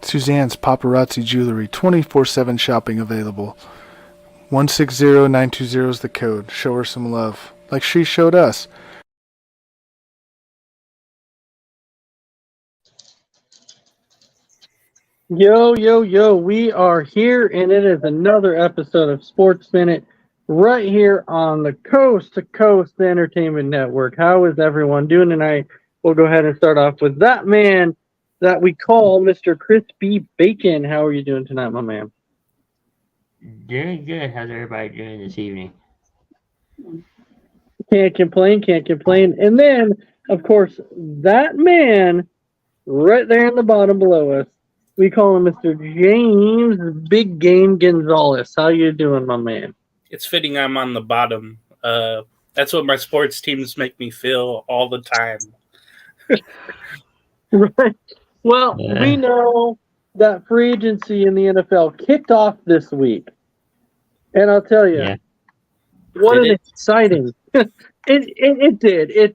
Suzanne's Paparazzi Jewelry, 24/7 shopping available. 160920 is the code. Show her some love, like she showed us. Yo, yo, yo, we are here, and it is another episode of Sports Minute right here on the Coast to Coast Entertainment Network. How is everyone doing tonight? We'll go ahead and start off with that man that we call Mr. Crispy Bacon. How are you doing tonight, my man? Doing good. How's everybody doing this evening? Can't complain, can't complain. And then, of course, that man right there in the bottom below us, we call him Mr. James Big Game Gonzalez. How you doing, my man? It's fitting I'm on the bottom. That's what my sports teams make me feel all the time. Right. Well, we know that free agency in the NFL kicked off this week. And I'll tell you, what an exciting... It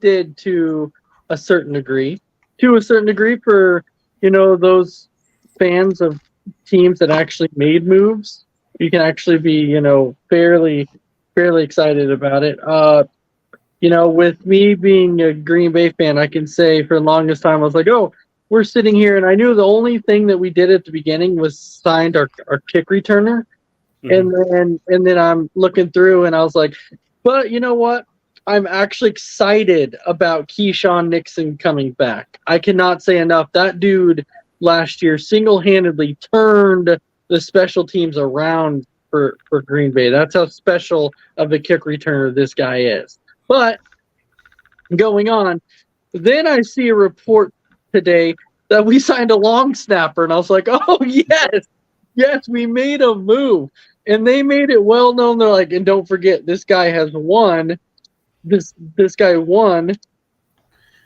did to a certain degree. To a certain degree for, those fans of teams that actually made moves. You can actually be, fairly excited about it. With me being a Green Bay fan, I can say for the longest time, I was like, oh, we're sitting here, and I knew the only thing that we did at the beginning was signed our kick returner. Mm-hmm. And then I'm looking through, and I was like, but you know what? I'm actually excited about Keyshawn Nixon coming back. I cannot say enough. That dude last year single-handedly turned the special teams around for Green Bay. That's how special of a kick returner this guy is. But going on, then I see a report today that we signed a long snapper, and I was like, oh, yes, we made a move. And they made it well known. They're like, and don't forget, this guy has won. This guy won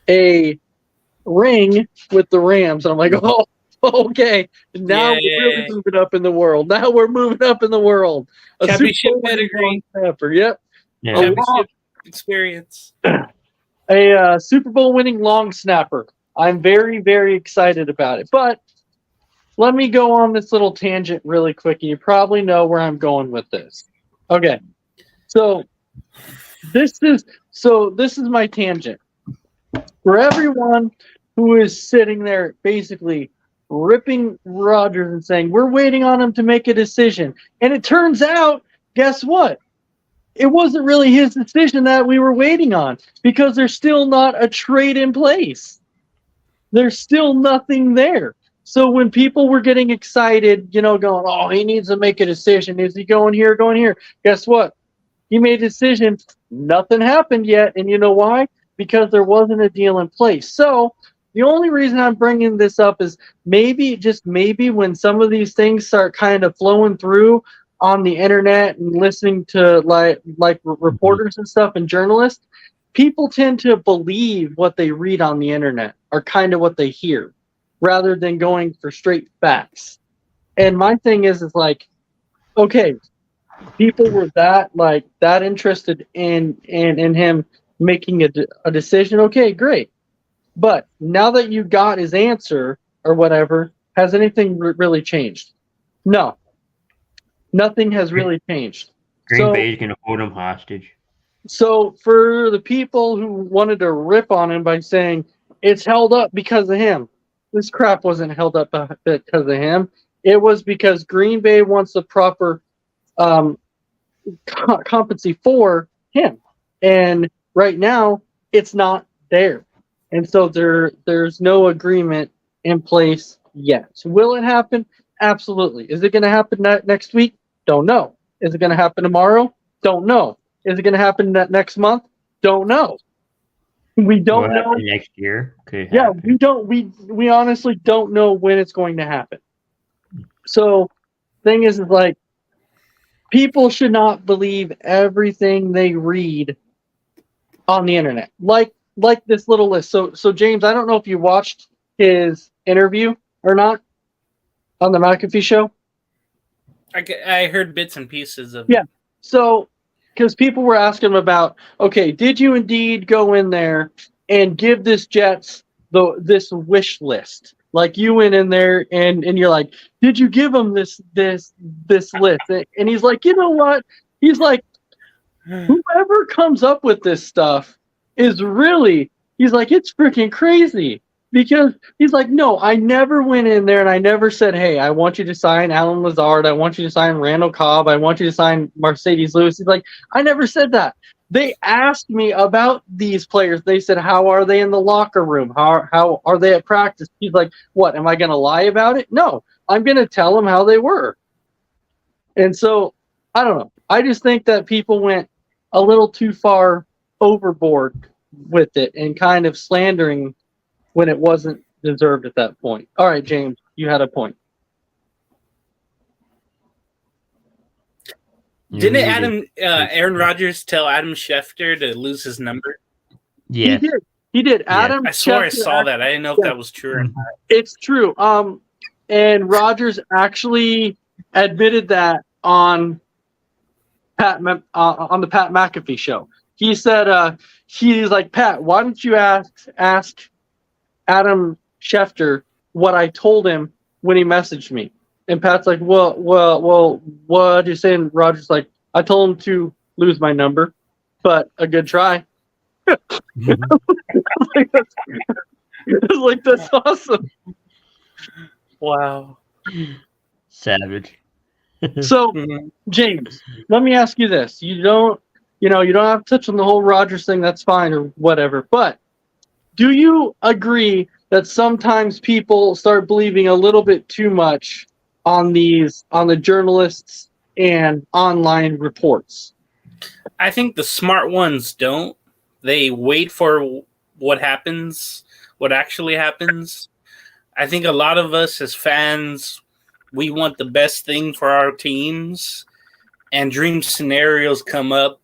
a ring with the Rams. And I'm like, oh, okay. Now we're really moving up in the world. A Championship pedigree. Yep. Yeah. Championship experience. A Super Bowl winning long snapper. I'm very, very excited about it. But let me go on this little tangent really quick. You probably know where I'm going with this. Okay. So this is my tangent. For everyone who is sitting there basically ripping Rodgers and saying, we're waiting on him to make a decision. And it turns out, guess what? It wasn't really his decision that we were waiting on because there's still not a trade in place. There's still nothing there. So when people were getting excited, going, oh, he needs to make a decision. Is he going here, Guess what? He made a decision. Nothing happened yet. And you know why? Because there wasn't a deal in place. So the only reason I'm bringing this up is maybe when some of these things start kind of flowing through on the internet and listening to like reporters and stuff and journalists, people tend to believe what they read on the internet or kind of what they hear rather than going for straight facts. And my thing is like, okay, people were that interested in him making a decision. Okay, great. But now that you got his answer or whatever, has anything really changed? No. Nothing has really changed. Green Bay's going to hold him hostage. So for the people who wanted to rip on him by saying it's held up because of him, this crap wasn't held up because of him. It was because Green Bay wants the proper competency for him. And right now, it's not there. And so there's no agreement in place yet. So will it happen? Absolutely. Is it going to happen next week? Don't know. Is it going to happen tomorrow? Don't know. Is it going to happen next month? Don't know. We don't know. Next year? Yeah, we don't. We honestly don't know when it's going to happen. So, thing is like, people should not believe everything they read on the internet. Like this little list. So James, I don't know if you watched his interview or not on the McAfee show. I heard bits and pieces of it. So, because people were asking him about, okay, did you indeed go in there and give this Jets this wish list? Like you went in there and you're like, did you give him this list? And he's like, you know what? He's like, whoever comes up with this stuff is really, he's like, it's freaking crazy. Because he's like, no, I never went in there and I never said, hey, I want you to sign Alan Lazard. I want you to sign Randall Cobb. I want you to sign Mercedes Lewis. He's like, I never said that. They asked me about these players. They said, how are they in the locker room? How are they at practice? He's like, what, am I going to lie about it? No, I'm going to tell them how they were. And so, I don't know. I just think that people went a little too far overboard with it and kind of slandering when it wasn't deserved at that point. All right, James, you had a point. Didn't Aaron Rodgers tell Adam Schefter to lose his number? Yeah. He did. Adam I swore I Schefter saw that. I didn't know if that was true or not. It's true. And Rodgers actually admitted that on on the Pat McAfee show. He said, he's like, Pat, why don't you ask Adam Schefter what I told him when he messaged me? And Pat's like, well, what are you saying? Rodgers like, I told him to lose my number, but a good try. I was like, that's awesome. Wow. Savage. So, James, let me ask you this. You don't have to touch on the whole Rodgers thing. That's fine or whatever. But do you agree that sometimes people start believing a little bit too much on the journalists and online reports? I think the smart ones don't. They wait for what actually happens. I think a lot of us as fans, we want the best thing for our teams, and dream scenarios come up.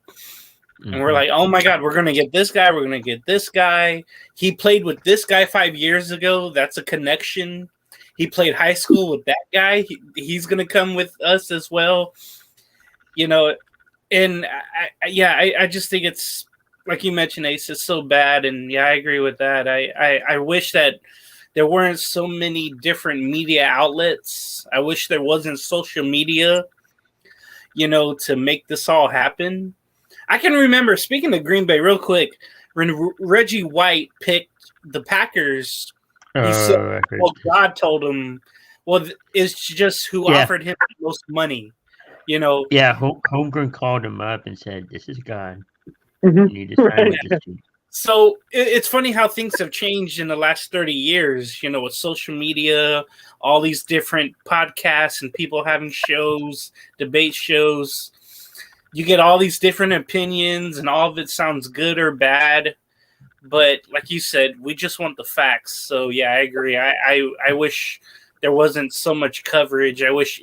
And we're like, oh my God, we're going to get this guy. We're going to get this guy. He played with this guy 5 years ago. That's a connection. He played high school with that guy. He's going to come with us as well. And I just think it's, like you mentioned, Ace, it's so bad. And yeah, I agree with that. I wish that there weren't so many different media outlets. I wish there wasn't social media, to make this all happen. I can remember, speaking of Green Bay real quick, when Reggie White picked the Packers, he said, well, God told him, well, it's just who offered him the most money, Yeah, Holmgren called him up and said, this is God. Mm-hmm. You need to sign with this team. So it's funny how things have changed in the last 30 years, with social media, all these different podcasts and people having shows, debate shows. You get all these different opinions and all of it sounds good or bad. But like you said, we just want the facts. So, yeah, I agree. I wish there wasn't so much coverage. I wish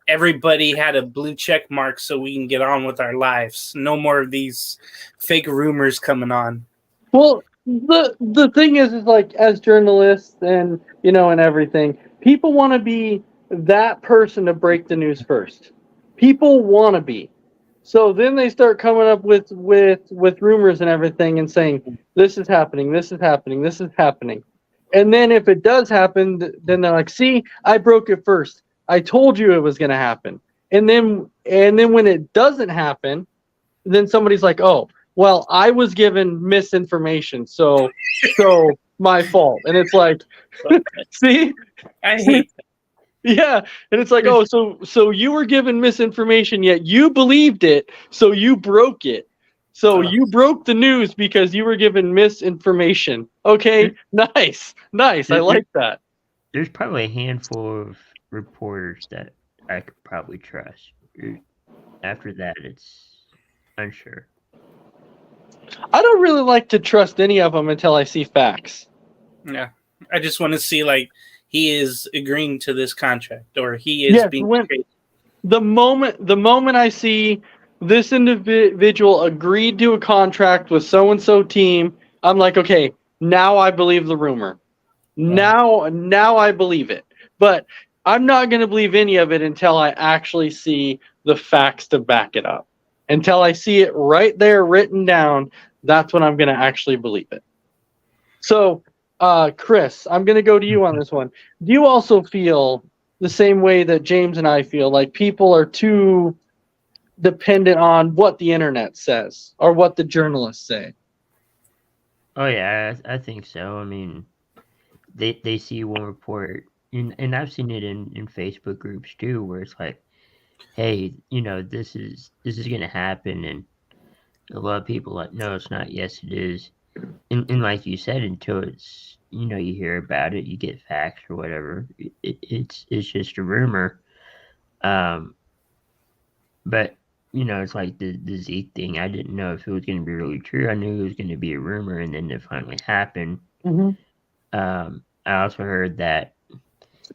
everybody had a blue check mark so we can get on with our lives. No more of these fake rumors coming on. Well, the thing is like, as journalists and, and everything, people want to be that person to break the news first. People want to be. So then they start coming up with rumors and everything and saying, this is happening, this is happening, this is happening. And then if it does happen, then they're like, see, I broke it first. I told you it was going to happen. And then when it doesn't happen, then somebody's like, oh, well, I was given misinformation, so my fault. And it's like, see? I hate that. Yeah, and it's like, oh, so you were given misinformation, yet you believed it, so you broke it. So you broke the news because you were given misinformation. Okay, nice. I like that. There's probably a handful of reporters that I could probably trust. After that, it's unsure. I don't really like to trust any of them until I see facts. Yeah, I just want to see, like, he is agreeing to this contract, or he is being paid. The moment I see this individual agreed to a contract with so-and-so team, I'm like, okay, now I believe the rumor. Now I believe it. But I'm not going to believe any of it until I actually see the facts to back it up. Until I see it right there written down, that's when I'm going to actually believe it. So Chris, I'm going to go to you on this one. Do you also feel the same way that James and I feel, like people are too dependent on what the internet says or what the journalists say? Oh yeah, I think so. I mean, they see one report, and I've seen it in Facebook groups too, where it's like, hey, this is gonna happen, and a lot of people are like, no, it's not. Yes, it is. And like you said, until it's you hear about it, you get facts or whatever. It's just a rumor. But it's like the Zeke thing. I didn't know if it was going to be really true. I knew it was going to be a rumor, and then it finally happened. Mm-hmm. I also heard that,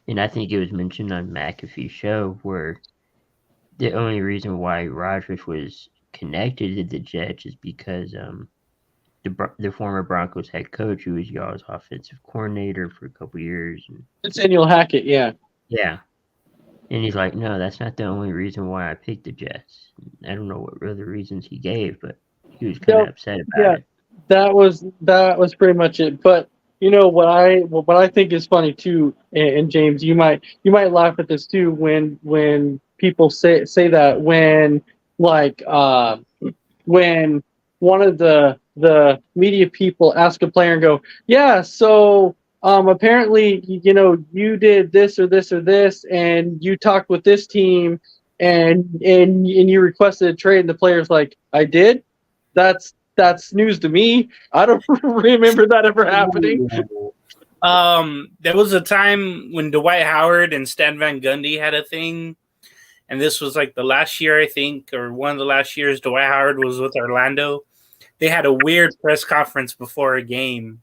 and I think it was mentioned on McAfee's show, where the only reason why Rodgers was connected to the Jets is because the former Broncos head coach, who was y'all's offensive coordinator for a couple years, and It's Daniel Hackett, yeah. yeah. And he's like, no, that's not the only reason why I picked the Jets. I don't know what other reasons he gave, but he was kind of upset about it. That was pretty much it. But what I think is funny too, and James, you might laugh at this too, when people say that, when when one of the media people ask a player and go, yeah, so apparently you did this or this or this, and you talked with this team, and you requested a trade, and the player's like, I did. That's news to me. I don't remember that ever happening. There was a time when Dwight Howard and Stan Van Gundy had a thing, and this was like the last year, I think, or one of the last years Dwight Howard was with Orlando. They had a weird press conference before a game,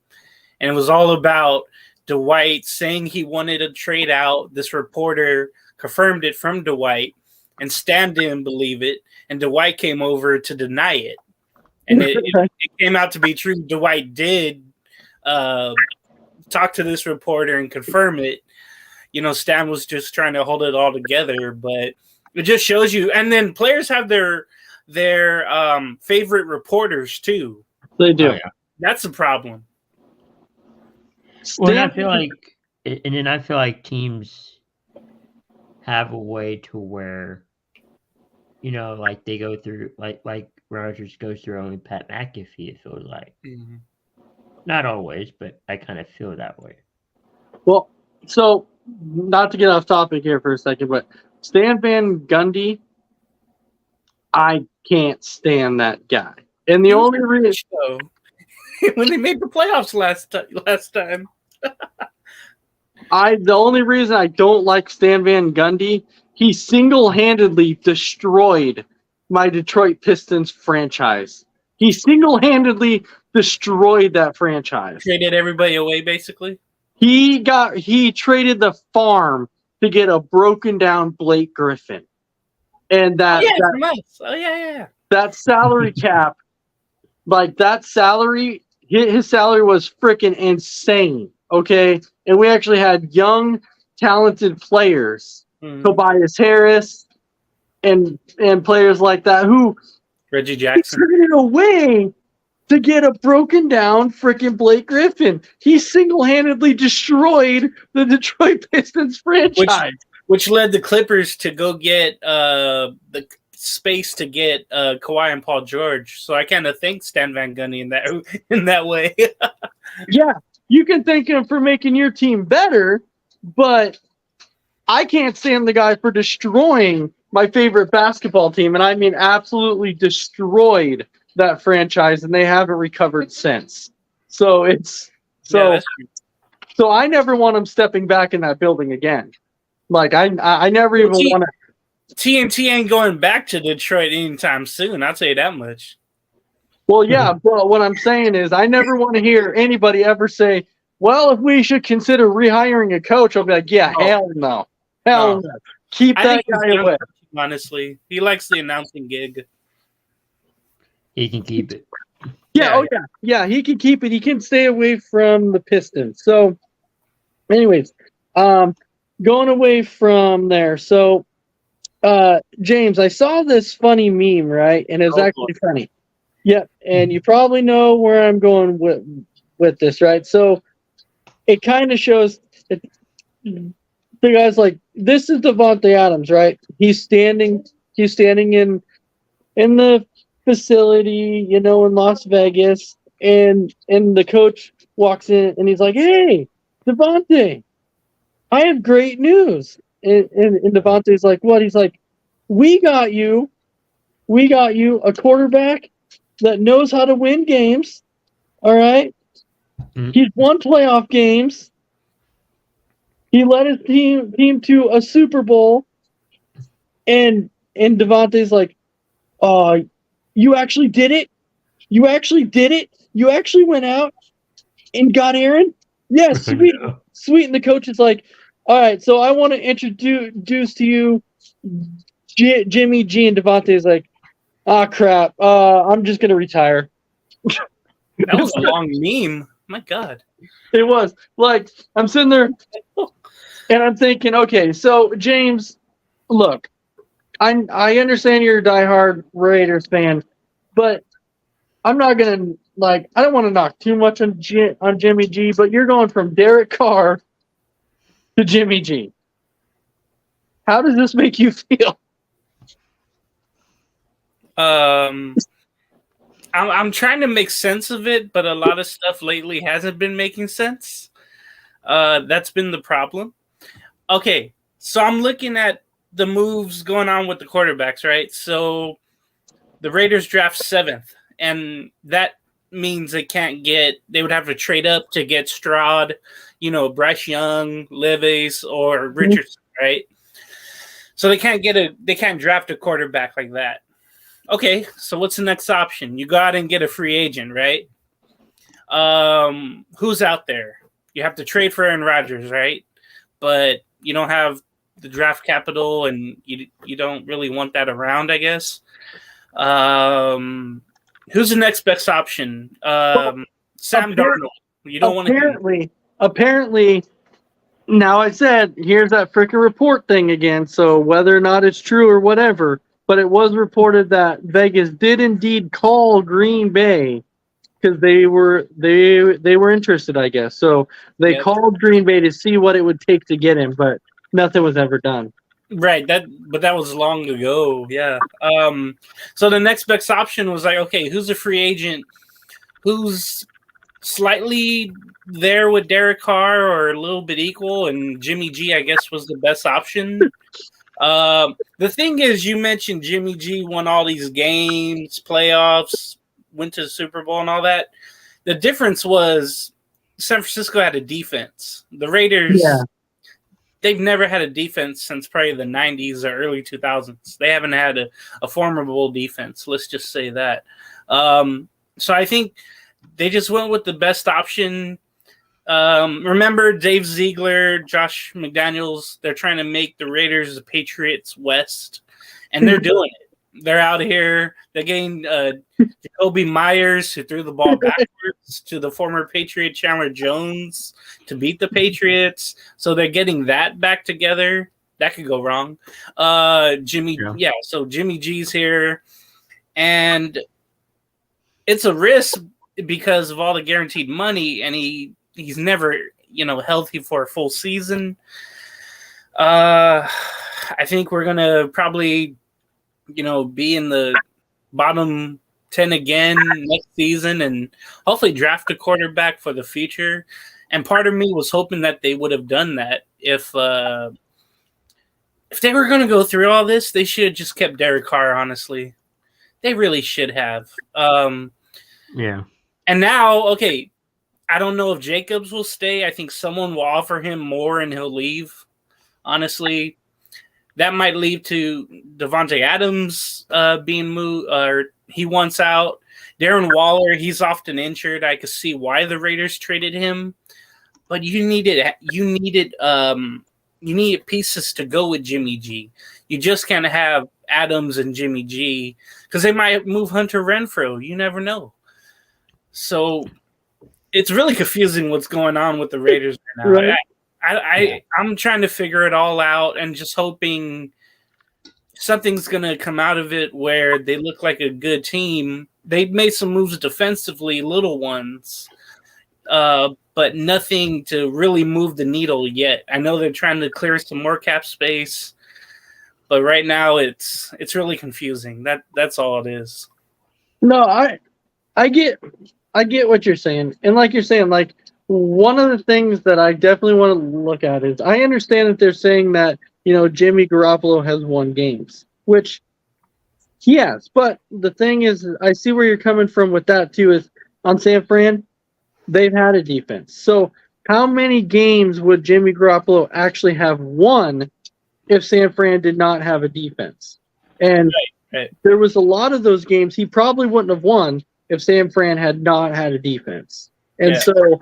and it was all about Dwight saying he wanted to trade out. This reporter confirmed it from Dwight, and Stan didn't believe it, and Dwight came over to deny it. And it came out to be true. Dwight did talk to this reporter and confirm it. Stan was just trying to hold it all together, but it just shows you. And then players have their favorite reporters too. They do. Oh, yeah. That's a problem. Well, I feel like teams have a way to where, like they go through, like Rodgers goes through only Pat McAfee, it feels like. Mm-hmm. Not always, but I kind of feel that way. Well, so not to get off topic here for a second, but Stan Van Gundy, I can't stand that guy. And the only reason when they made the playoffs last time. The only reason I don't like Stan Van Gundy, he single-handedly destroyed my Detroit Pistons franchise. He single-handedly destroyed that franchise. Traded everybody away, basically. He traded the farm to get a broken down Blake Griffin. And that salary cap, like that salary, his salary was freaking insane. Okay. And we actually had young, talented players, Tobias Harris and players like that, who Reggie Jackson traded away to get a broken down freaking Blake Griffin. He single-handedly destroyed the Detroit Pistons franchise. Which led the Clippers to go get the space to get Kawhi and Paul George. So I kind of thank Stan Van Gundy in that way. Yeah, you can thank him for making your team better, but I can't stand the guy for destroying my favorite basketball team, and I mean absolutely destroyed that franchise, and they haven't recovered since. So so I never want him stepping back in that building again. Like I never even want to. TNT ain't going back to Detroit anytime soon. I'll tell you that much. Well, yeah, but what I'm saying is I never want to hear anybody ever say, well, if we should consider rehiring a coach, I'll be like, yeah, hell no. Hell no. Keep that guy away. Honestly, he likes the announcing gig. He can keep it. Yeah, he can keep it. He can stay away from the Pistons. So, anyways, going away from there. So, James, I saw this funny meme, right? And it's actually funny. Yeah, and you probably know where I'm going with this, right? So, it kind of shows it, the guy's like, this is Devontae Adams, right? He's standing in the facility, in Las Vegas, and the coach walks in and he's like, "Hey, Devontae, I have great news." And Devontae's like, "What?" He's like, we got you a quarterback that knows how to win games. All right, he's won playoff games. He led his team to a Super Bowl, and Devontae's like, "Oh, you actually did it! You actually did it! You actually went out and got Aaron? Yeah, sweet, sweet." And the coach is like, "All right, so I want to introduce to you Jimmy G." And Devontae's like, "Ah, crap. I'm just gonna retire." That was a long meme. My God. It was like I'm sitting there and I'm thinking, okay, so James, look, I understand you're a diehard Raiders fan, but I'm not gonna I don't want to knock too much on Jimmy G, but you're going from Derek Carr to Jimmy G. How does this make you feel? I'm trying to make sense of it, but a lot of stuff lately hasn't been making sense. That's been the problem. Okay, so I'm looking at the moves going on with the quarterbacks, right? So the Raiders draft 7th, and that means they would have to trade up to get Stroud, Bryce Young, Levis, or Richardson, right? So they can't draft a quarterback like that. Okay, so what's the next option? You go out and get a free agent, right? Who's out there? You have to trade for Aaron Rodgers, right? But you don't have the draft capital, and you don't really want that around, I guess. Who's the next best option? Sam Darnold. You don't want to. Apparently, now I said, here's that freaking report thing again. So whether or not it's true or whatever, but it was reported that Vegas did indeed call Green Bay because they were interested, I guess. So they called Green Bay to see what it would take to get him, but nothing was ever done. Right, but that was long ago. Yeah. So the next best option was like, okay, who's a free agent? Who's slightly there with Derek Carr or a little bit equal? And Jimmy G, I guess, was the best option. The thing is, you mentioned Jimmy G won all these games, playoffs, went to the Super Bowl and all that. The difference was San Francisco had a defense. The Raiders, they've never had a defense since probably the 90s or early 2000s. They haven't had a formidable defense. Let's just say that. So I think they just went with the best option. Remember Dave Ziegler, Josh McDaniels, they're trying to make the Raiders the Patriots West, and they're doing it. They're out here. They're getting Jacoby Myers, who threw the ball backwards, to the former Patriot Chandler Jones to beat the Patriots. So they're getting that back together. That could go wrong. So Jimmy G's here, and it's a risk because of all the guaranteed money, and he's never, healthy for a full season. I think we're going to probably, be in the bottom 10 again next season and hopefully draft a quarterback for the future. And part of me was hoping that they would have done that. If they were going to go through all this, they should have just kept Derek Carr, honestly. They really should have. Yeah. And now, okay, I don't know if Jacobs will stay. I think someone will offer him more and he'll leave. Honestly, that might lead to Devontae Adams being moved, or he wants out. Darren Waller, he's often injured. I could see why the Raiders traded him, but you needed pieces to go with Jimmy G. You just can't have Adams and Jimmy G because they might move Hunter Renfrow. You never know. So it's really confusing what's going on with the Raiders right now. Right. I'm trying to figure it all out and just hoping something's going to come out of it where they look like a good team. They've made some moves defensively, little ones. But but nothing to really move the needle yet. I know they're trying to clear some more cap space, but right now it's really confusing. That's all it is. No, I get what you're saying, and like you're saying, like one of the things that I definitely want to look at is I understand that they're saying that Jimmy Garoppolo has won games, which he has, but the thing is, I see where you're coming from with that too. Is on San Fran, they've had a defense. So how many games would Jimmy Garoppolo actually have won if San Fran did not have a defense? And Right. there was a lot of those games he probably wouldn't have won if San Fran had not had a defense. And so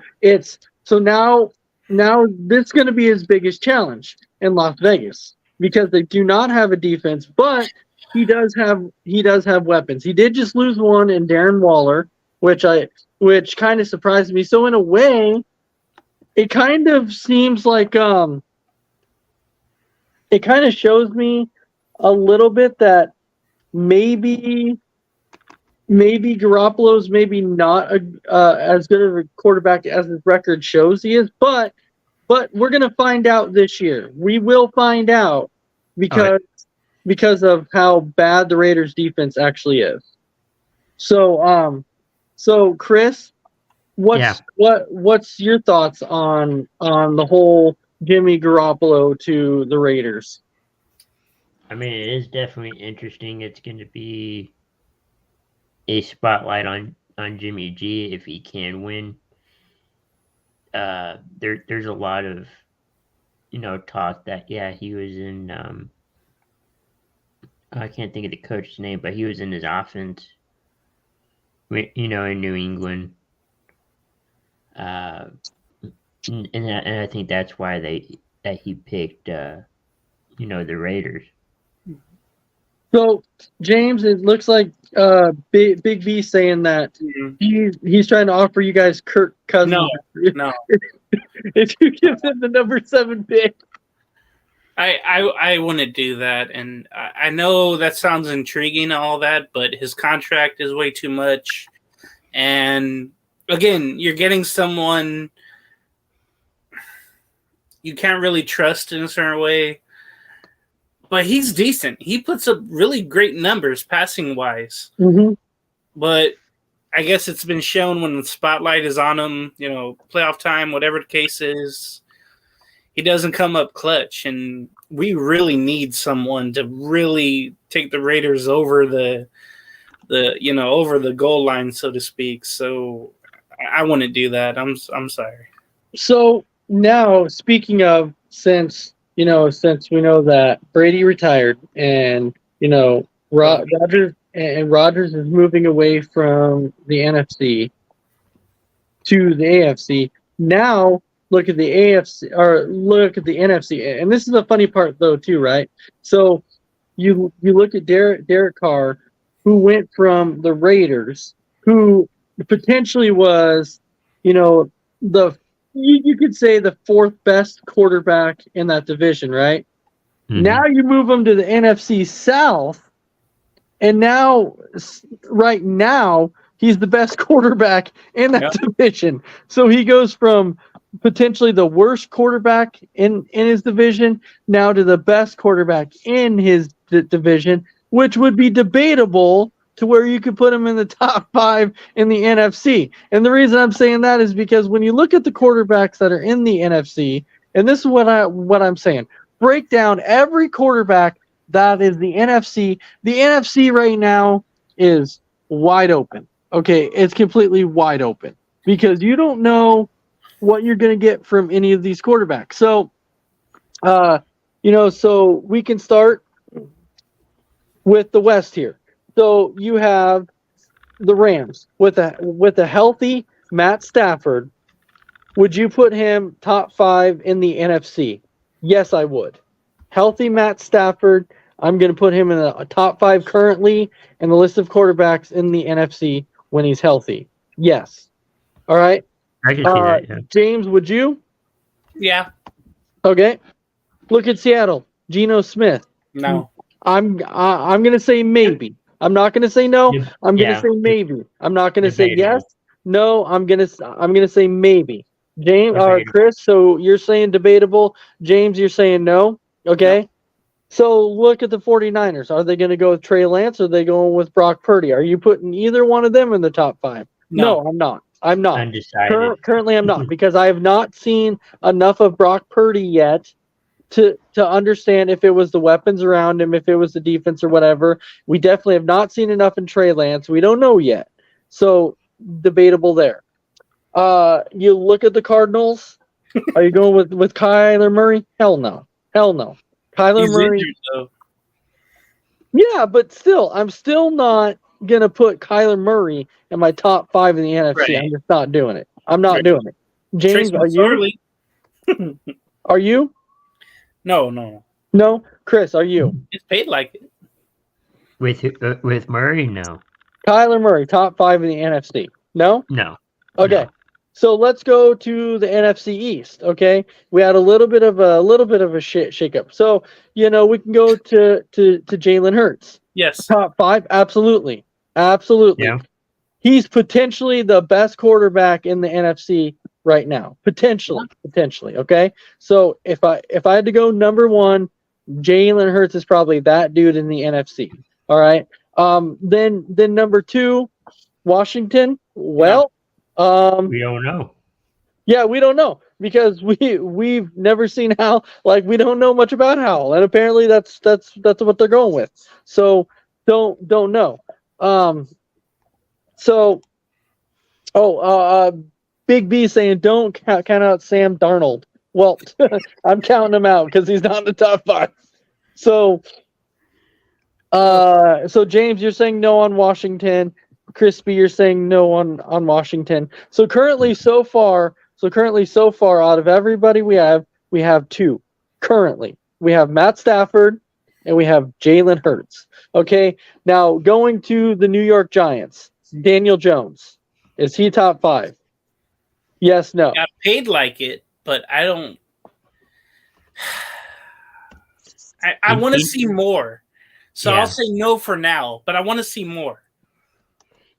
now this is going to be his biggest challenge in Las Vegas because they do not have a defense, but he does have weapons. He did just lose one in Darren Waller, which kind of surprised me. So in a way, it kind of seems like it kind of shows me a little bit that maybe Garoppolo's maybe not as good of a quarterback as his record shows he is, but we're gonna find out this year. We will find out because of how bad the Raiders defense actually is. So Chris, what's your thoughts on the whole Jimmy Garoppolo to the Raiders? I mean, it is definitely interesting. It's going to be a spotlight on Jimmy G if he can win. There's a lot of talk that he was in. I can't think of the coach's name, but he was in his offense. In New England. And I think that's why he picked the Raiders. So James, it looks like Big B saying that he's trying to offer you guys Kirk Cousins. No. If you give him the number 7 pick. I wouldn't do that, and I know that sounds intriguing and all that, but his contract is way too much. And again, you're getting someone you can't really trust in a certain way. But he's decent. He puts up really great numbers passing wise. Mm-hmm. But I guess it's been shown when the spotlight is on him, playoff time, whatever the case is, he doesn't come up clutch. And we really need someone to really take the Raiders over the over the goal line, so to speak. So I wouldn't do that. I'm sorry. So now, speaking of, since we know that Brady retired and Rodgers is moving away from the NFC to the AFC. Now look at the AFC or look at the NFC, and this is the funny part though too, right? So you look at Derek Carr, who went from the Raiders, who potentially was, you could say the 4th best quarterback in that division, right? Mm-hmm. Now you move him to the NFC South, and right now, he's the best quarterback in that division. So he goes from potentially the worst quarterback in his division now to the best quarterback in his division, which would be debatable to where you could put him in the top 5 in the NFC. And the reason I'm saying that is because when you look at the quarterbacks that are in the NFC, and this is what I'm saying, break down every quarterback that is the NFC. The NFC right now is wide open. Okay, it's completely wide open because you don't know what you're going to get from any of these quarterbacks. So, so we can start with the West here. So you have the Rams with a healthy Matt Stafford. Would you put him top 5 in the NFC? Yes, I would. Healthy Matt Stafford. I'm going to put him in a top 5 currently in the list of quarterbacks in the NFC when he's healthy. Yes. All right. I can see that. Yeah. James, would you? Yeah. Okay. Look at Seattle. Geno Smith. No. I'm going to say maybe. I'm not going to say no. I'm going to say maybe. I'm not going to say yes. No, I'm going to say maybe. James or Debatable. Chris, so you're saying debatable. James, you're saying no. Okay. So look at the 49ers. Are they going to go with Trey Lance or are they going with Brock Purdy? Are you putting either one of them in the top 5? No, I'm not. I'm not. Undecided. Currently, I'm not because I have not seen enough of Brock Purdy yet to understand if it was the weapons around him, if it was the defense or whatever. We definitely have not seen enough in Trey Lance. We don't know yet. So debatable there. You look at the Cardinals. Are you going with Kyler Murray? Hell no. Hell no. Kyler He's Murray. injured, though. Yeah, but still, I'm still not gonna put Kyler Murray in my top 5 in the NFC. Right. I'm just not doing it. I'm not Right. doing it. James, Trace are you? McSorley. Are you? No. No, Chris, are you? It's paid like it. With Murray, no. Kyler Murray, top 5 in the NFC. No? No. Okay. No. So let's go to the NFC East. Okay, we had a little bit of a shakeup. So we can go to Jalen Hurts. Yes. Top 5, absolutely. Yeah. He's potentially the best quarterback in the NFC right now. Potentially. Okay. So if I had to go number 1, Jalen Hurts is probably that dude in the NFC. All right. Then number 2, Washington. Well, We don't know. yeah, we don't know because we've never seen Hal. Like we don't know much about Hal, and apparently that's what they're going with. So don't know. Big B saying don't count out Sam Darnold. Well, I'm counting him out because he's not in the top 5. So James, you're saying no on Washington. Crispy, you're saying no on Washington. So currently so far, out of everybody we have 2. Currently, we have Matt Stafford and we have Jalen Hurts. Okay, now going to the New York Giants, Daniel Jones. Is he top 5? Yes, no. Got paid like it, but I don't. I want to see more. So Yeah. I'll say no for now, but I want to see more.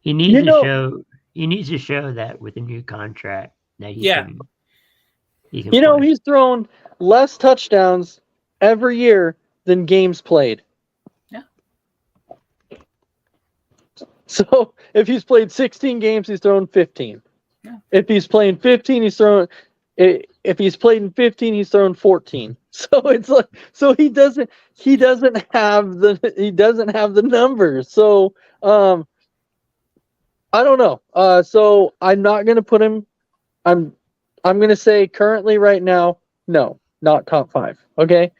He needs to show. He needs to show that with a new contract that he can. He can. Play. He's thrown less touchdowns every year than games played. Yeah. So if he's played 16 games, he's thrown 15. Yeah. If he's playing 15, he's thrown. If he's played in 15, he's thrown 14. So it's like he doesn't have the numbers. So I don't know. So I'm not gonna put him. I'm gonna say currently right now, no, not top 5. Okay.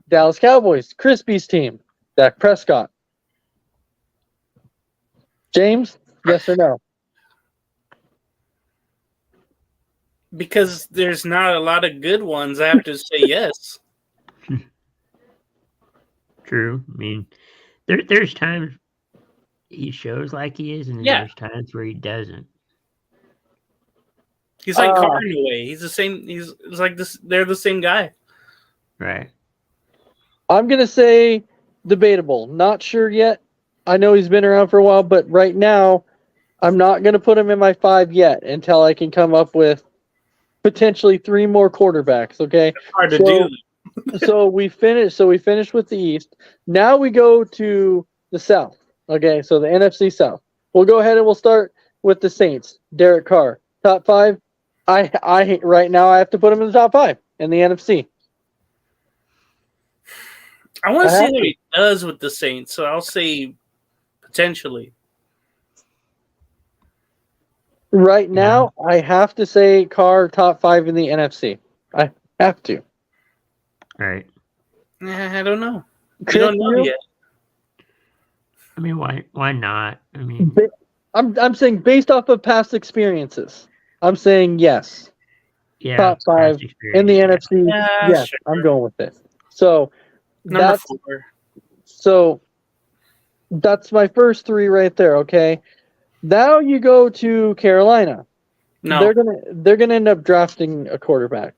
Dallas Cowboys, Crispy's team, Dak Prescott. James, yes or no? Because there's not a lot of good ones, I have to say yes. True. I mean, there's times he shows like he is, and there's times where he doesn't. He's like Carr in a way. He's the same. He's like this. They're the same guy. Right. I'm gonna say debatable. Not sure yet. I know he's been around for a while, but right now, I'm not gonna put him in my 5 yet until I can come up with potentially 3 more quarterbacks. Okay. It's hard to do. So we finished with the East. Now we go to the South. Okay, so the NFC South. We'll go ahead and we'll start with the Saints. Derek Carr, top 5. I right now I have to put him in the top 5 in the NFC. I want to see what he does with the Saints, so I'll say potentially. Right now, I have to say Carr top 5 in the NFC. I have to. Right. I don't know. Chris, You don't know yet. I mean, why not? I mean, I'm saying based off of past experiences. I'm saying yes. Yeah. Top 5 in the NFC. Yeah, Yes, sure. I'm going with it. So Number 4. So that's my first 3 right there. Okay. Now you go to Carolina. No. They're gonna end up drafting a quarterback.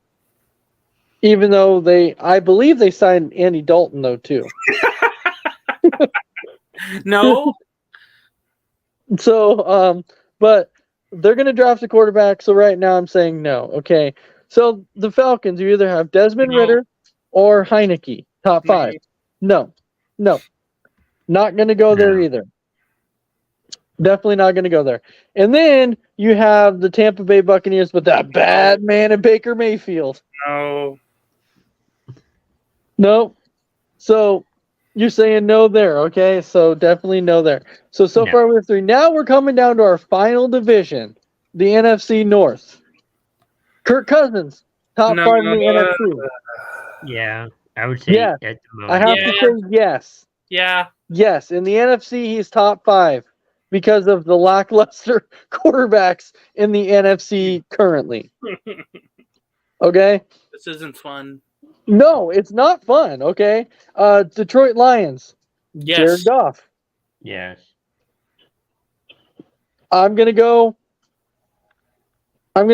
Even though I believe they signed Andy Dalton though too. No. So but they're going to draft a quarterback. So right now I'm saying no. Okay. So the Falcons, you either have Desmond No. Ridder or Heineke, top 5. No. Not going to go there No. either. Definitely not going to go there. And then you have the Tampa Bay Buccaneers with that bad man in Baker Mayfield. No. No. So you're saying no there, okay? So definitely no there. So No. far we have 3. Now we're coming down to our final division, the NFC North. Kirk Cousins, top 5 in the NFC. Yeah, I would say Yes. at the I moment. have to say yes. Yeah. Yes, in the NFC, he's top 5 because of the lackluster quarterbacks in the NFC currently. Okay? This isn't fun. No, it's not fun, okay? Detroit Lions, Yes. Jared Goff. Yes. I'm going to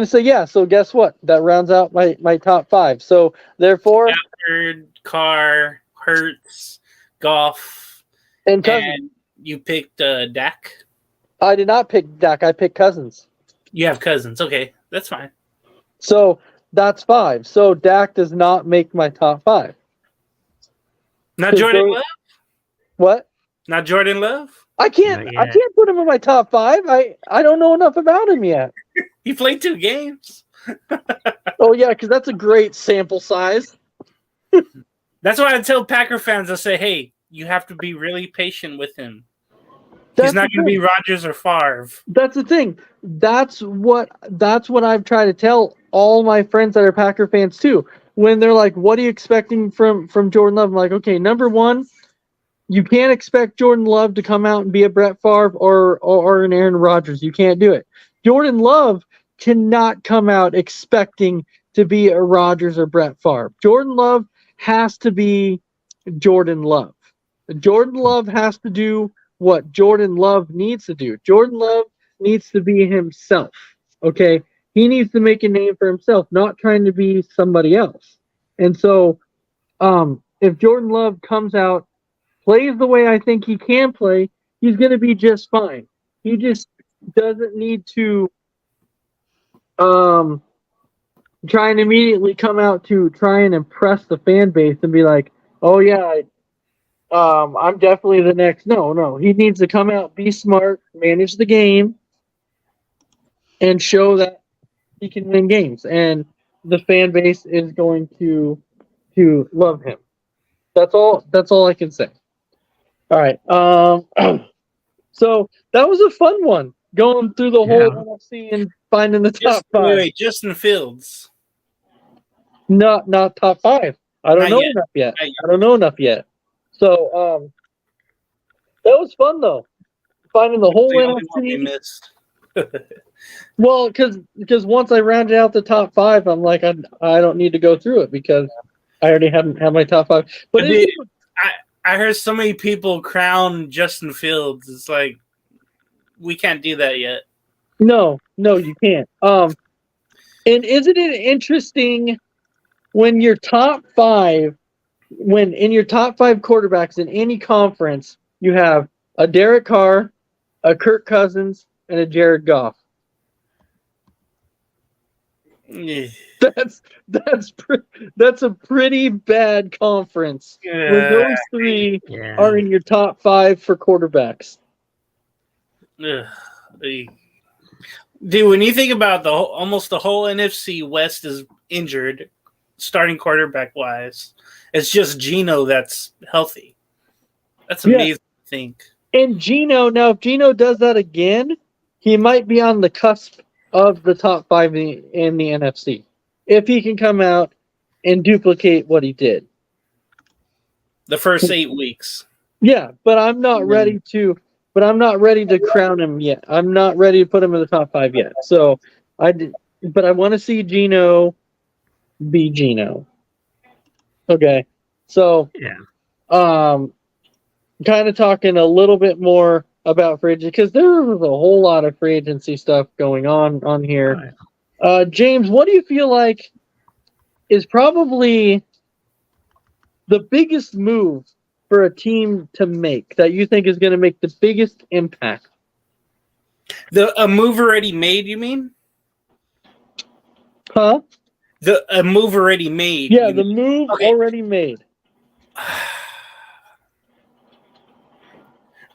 say yeah. So guess what? That rounds out my top 5. So therefore, Stafford, Carr, Hurts, Goff, and Cousins. and you picked Dak. I did not pick Dak. I picked Cousins. You have Cousins. Okay, that's fine. So that's 5. So Dak does not make my top 5. Not Jordan So- Love. What? Not Jordan Love. I can't put him in my top 5. I don't know enough about him yet. He played 2 games. Oh yeah, because that's a great sample size. That's why I tell Packer fans, I say, hey, you have to be really patient with him. That's He's not the going to thing. be Rodgers or Favre. That's the thing. That's what I've tried to tell all my friends that are Packer fans too. When they're like, "What are you expecting from Jordan Love?" I'm like, "Okay, number one, you can't expect Jordan Love to come out and be a Brett Favre or an Aaron Rodgers. You can't do it. Jordan Love cannot come out expecting to be a Rodgers or Brett Favre. Jordan Love has to be Jordan Love. Jordan Love has to do what Jordan Love needs to do. Jordan Love needs to be himself. Okay? He needs to make a name for himself, not trying to be somebody else. And so, if Jordan Love comes out, plays the way I think he can play, he's going to be just fine. He just doesn't need to try and immediately come out to try and impress the fan base and be like, oh yeah, I'm definitely the next. No, he needs to come out, be smart, manage the game, and show that he can win games. And the fan base is going to love him. That's all I can say. All right. So that was a fun one, going through the whole NFC and finding the top 5. Wait, Justin Fields. Not top 5. I don't Not know yet. enough yet. Not yet. I don't know enough yet. So that was fun though, finding the whole The only one we NFC. missed. Well, because once I rounded out the top 5, I'm like, I don't need to go through it because I already haven't had my top 5. But Dude, I heard so many people crown Justin Fields. It's like, we can't do that yet. no, you can't. And isn't it interesting when your top 5, when in your top 5 quarterbacks in any conference, you have a Derek Carr, a Kirk Cousins, and a Jared Goff. That's a pretty bad conference when those 3 are in your top 5 for quarterbacks. Dude, when you think about almost the whole NFC West is injured, starting quarterback wise, it's just Geno that's healthy. That's amazing to think. And Geno, now if Geno does that again, he might be on the cusp of the top 5 in the NFC. If he can come out and duplicate what he did. The first 8 weeks. Yeah, but I'm not ready to crown him yet. I'm not ready to put him in the top 5 yet. So but I want to see Geno be Geno. Okay. So kind of talking a little bit more about free agency, because there was a whole lot of free agency stuff going on here. James, what do you feel like is probably the biggest move for a team to make that you think is going to make the biggest impact? A move already made, you mean? Huh? A move already made. Yeah, you the mean? move Okay. already made.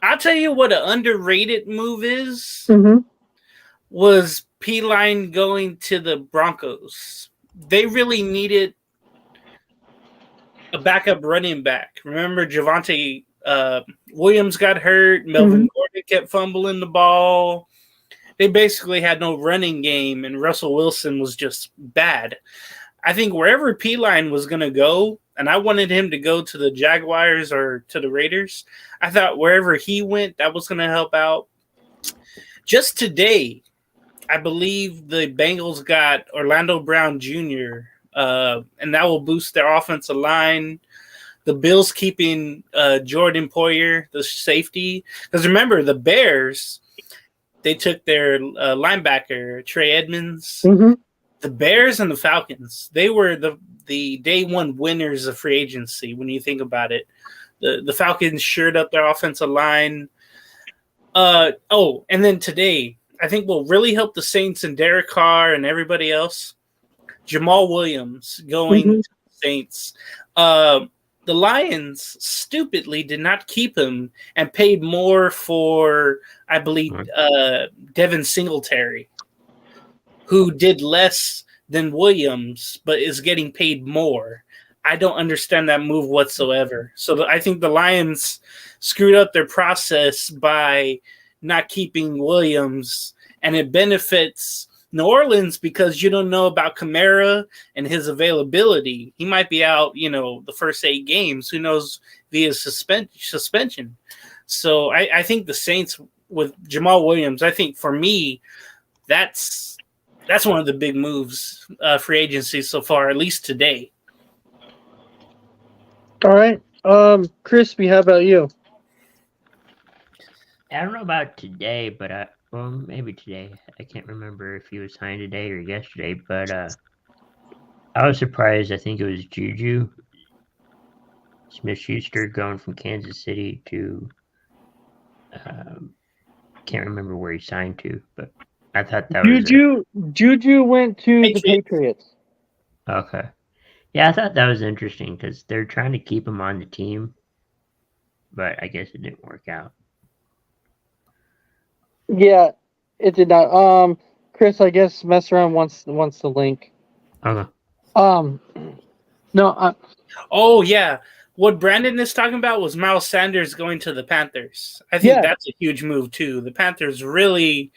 I'll tell you what an underrated move is. Mm-hmm. Was P-Line going to the Broncos. They really needed a backup running back. Remember, Javonte Williams got hurt. Melvin Gordon kept fumbling the ball. They basically had no running game, and Russell Wilson was just bad. I think wherever P-Line was going to go, and I wanted him to go to the Jaguars or to the Raiders, I thought wherever he went, that was going to help out. Just today, I believe the Bengals got Orlando Brown Jr., and that will boost their offensive line. The Bills keeping Jordan Poyer, the safety. Because remember, the Bears, they took their linebacker, Trey Edmonds. Mm-hmm. The Bears and the Falcons, they were the day one winners of free agency when you think about it. The Falcons shored up their offensive line. And then today, I think will really help the Saints and Derek Carr and everybody else. Jamal Williams going to the Saints. The Lions stupidly did not keep him and paid more for, I believe, Devin Singletary, who did less than Williams but is getting paid more. I don't understand that move whatsoever. So I think the Lions screwed up their process by not keeping Williams, and it benefits New Orleans because you don't know about Kamara and his availability. He might be out, the first 8 games. Who knows via suspension. So I think the Saints with Jamal Williams, I think for me, that's one of the big moves free agency so far, at least today. All right. Crispy, how about you? I don't know about today, but maybe today. I can't remember if he was signed today or yesterday, but I was surprised. I think it was Juju Smith-Schuster going from Kansas City to can't remember where he signed to, but I thought that Juju went to the Patriots. Okay. Yeah, I thought that was interesting because they're trying to keep him on the team, but I guess it didn't work out. Yeah, it did not. Chris, I guess mess around wants the link. Okay. No. Oh yeah, what Brandon is talking about was Miles Sanders going to the Panthers. I think that's a huge move too. The Panthers really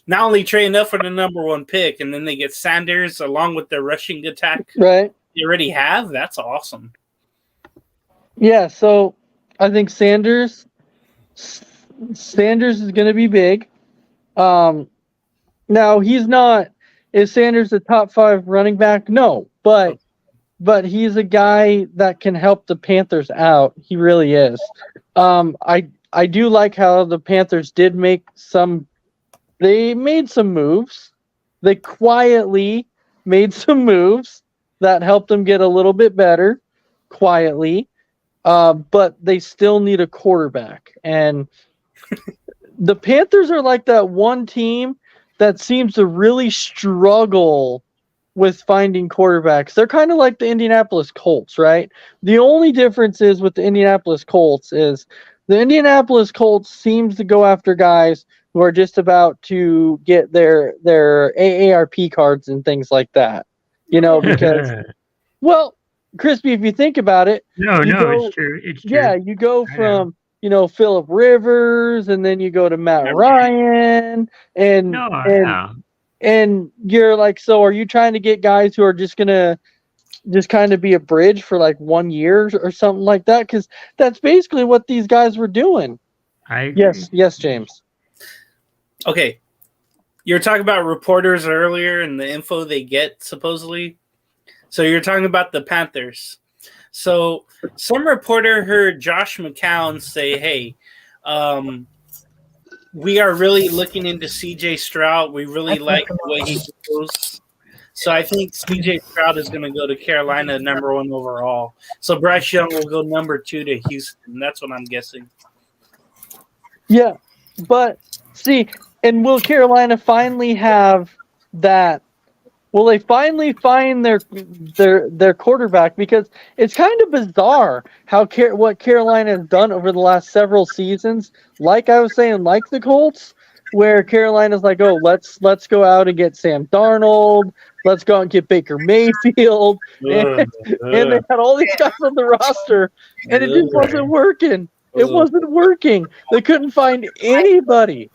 not only trading up for the number 1 pick, and then they get Sanders along with their rushing attack. Right. They already have. That's awesome. Yeah. So I think Sanders is going to be big. Now he's not. Is Sanders a top 5 running back? No, but he's a guy that can help the Panthers out. He really is. I do like how the Panthers did make some. They made some moves. They quietly made some moves that helped them get a little bit better, quietly. But they still need a quarterback. And the Panthers are like that one team that seems to really struggle with finding quarterbacks. They're kind of like the Indianapolis Colts, right? The only difference is with the Indianapolis Colts is the Indianapolis Colts seems to go after guys who are just about to get their AARP cards and things like that. Because well, Crispy, if you think about it, it's true. It's true. Yeah, you go from Phillip Rivers, and then you go to Matt Ryan, and you're like, so are you trying to get guys who are just gonna just kind of be a bridge for like 1 year or something like that? Because that's basically what these guys were doing. I agree. Yes, James. Okay, you were talking about reporters earlier and the info they get supposedly. So you're talking about the Panthers. So some reporter heard Josh McCown say, hey, we are really looking into CJ Stroud. We really like the way he goes. So I think CJ Stroud is going to go to Carolina number 1 overall. So Bryce Young will go number 2 to Houston. That's what I'm guessing. Yeah, but see, And will Carolina finally have that? Will they finally find their quarterback? Because it's kind of bizarre how what Carolina has done over the last several seasons. Like I was saying, like the Colts, where Carolina's like, oh, let's go out and get Sam Darnold. Let's go out and get Baker Mayfield, and they had all these guys on the roster, and it just wasn't working. It wasn't working. They couldn't find anybody.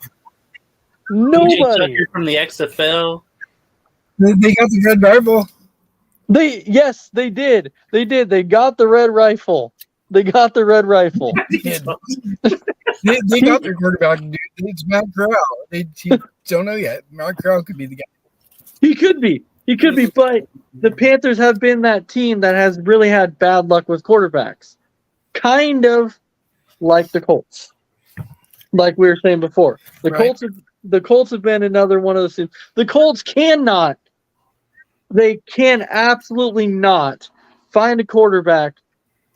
Nobody. From the XFL. They got the red rifle. Yes, they did. They did. They got the red rifle. They got the red rifle. they got their quarterback, dude. It's Matt Corral. They don't know yet. Matt Corral could be the guy. He could be. He could be, but the Panthers have been that team that has really had bad luck with quarterbacks. Kind of like the Colts. Like we were saying before. The Colts have been another one of those teams. The Colts cannot. They can absolutely not find a quarterback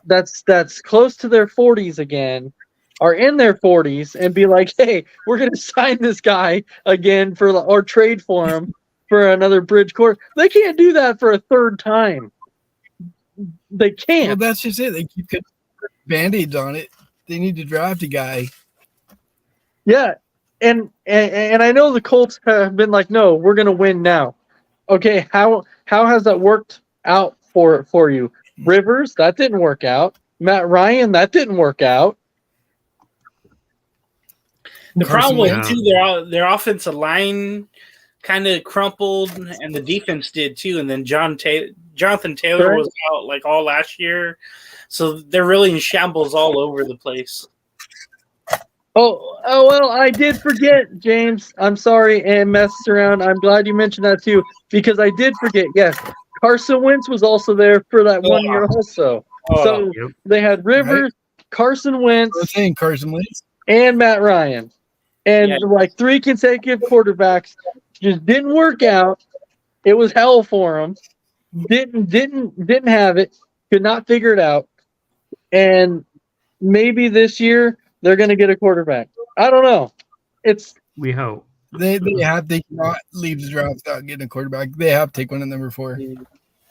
that's close to their 40s again, or in their 40s, and be like, hey, we're going to sign this guy again or trade for him for another bridge quarter. They can't do that for a third time. They can't. Well, that's just it. They keep putting Band-Aids on it. They need to draft a guy. Yeah, and I know the Colts have been like, no, we're going to win now. Okay, how has that worked out for you? Rivers, that didn't work out. Matt Ryan, that didn't work out. The problem with too, their offensive line kind of crumpled, and the defense did too. And then Jonathan Taylor was out like all last year, so they're really in shambles all over the place. Oh well, I did forget, James. I'm sorry and messed around. I'm glad you mentioned that too, because I did forget. Yes, Carson Wentz was also there for that 1 year also. So they had Rivers, Carson Wentz, and Matt Ryan. And like 3 consecutive quarterbacks just didn't work out. It was hell for them. Didn't have it. Could not figure it out. And maybe this year they're going to get a quarterback. I don't know. We hope. They cannot leave the draft without getting a quarterback. They have to take one at number 4.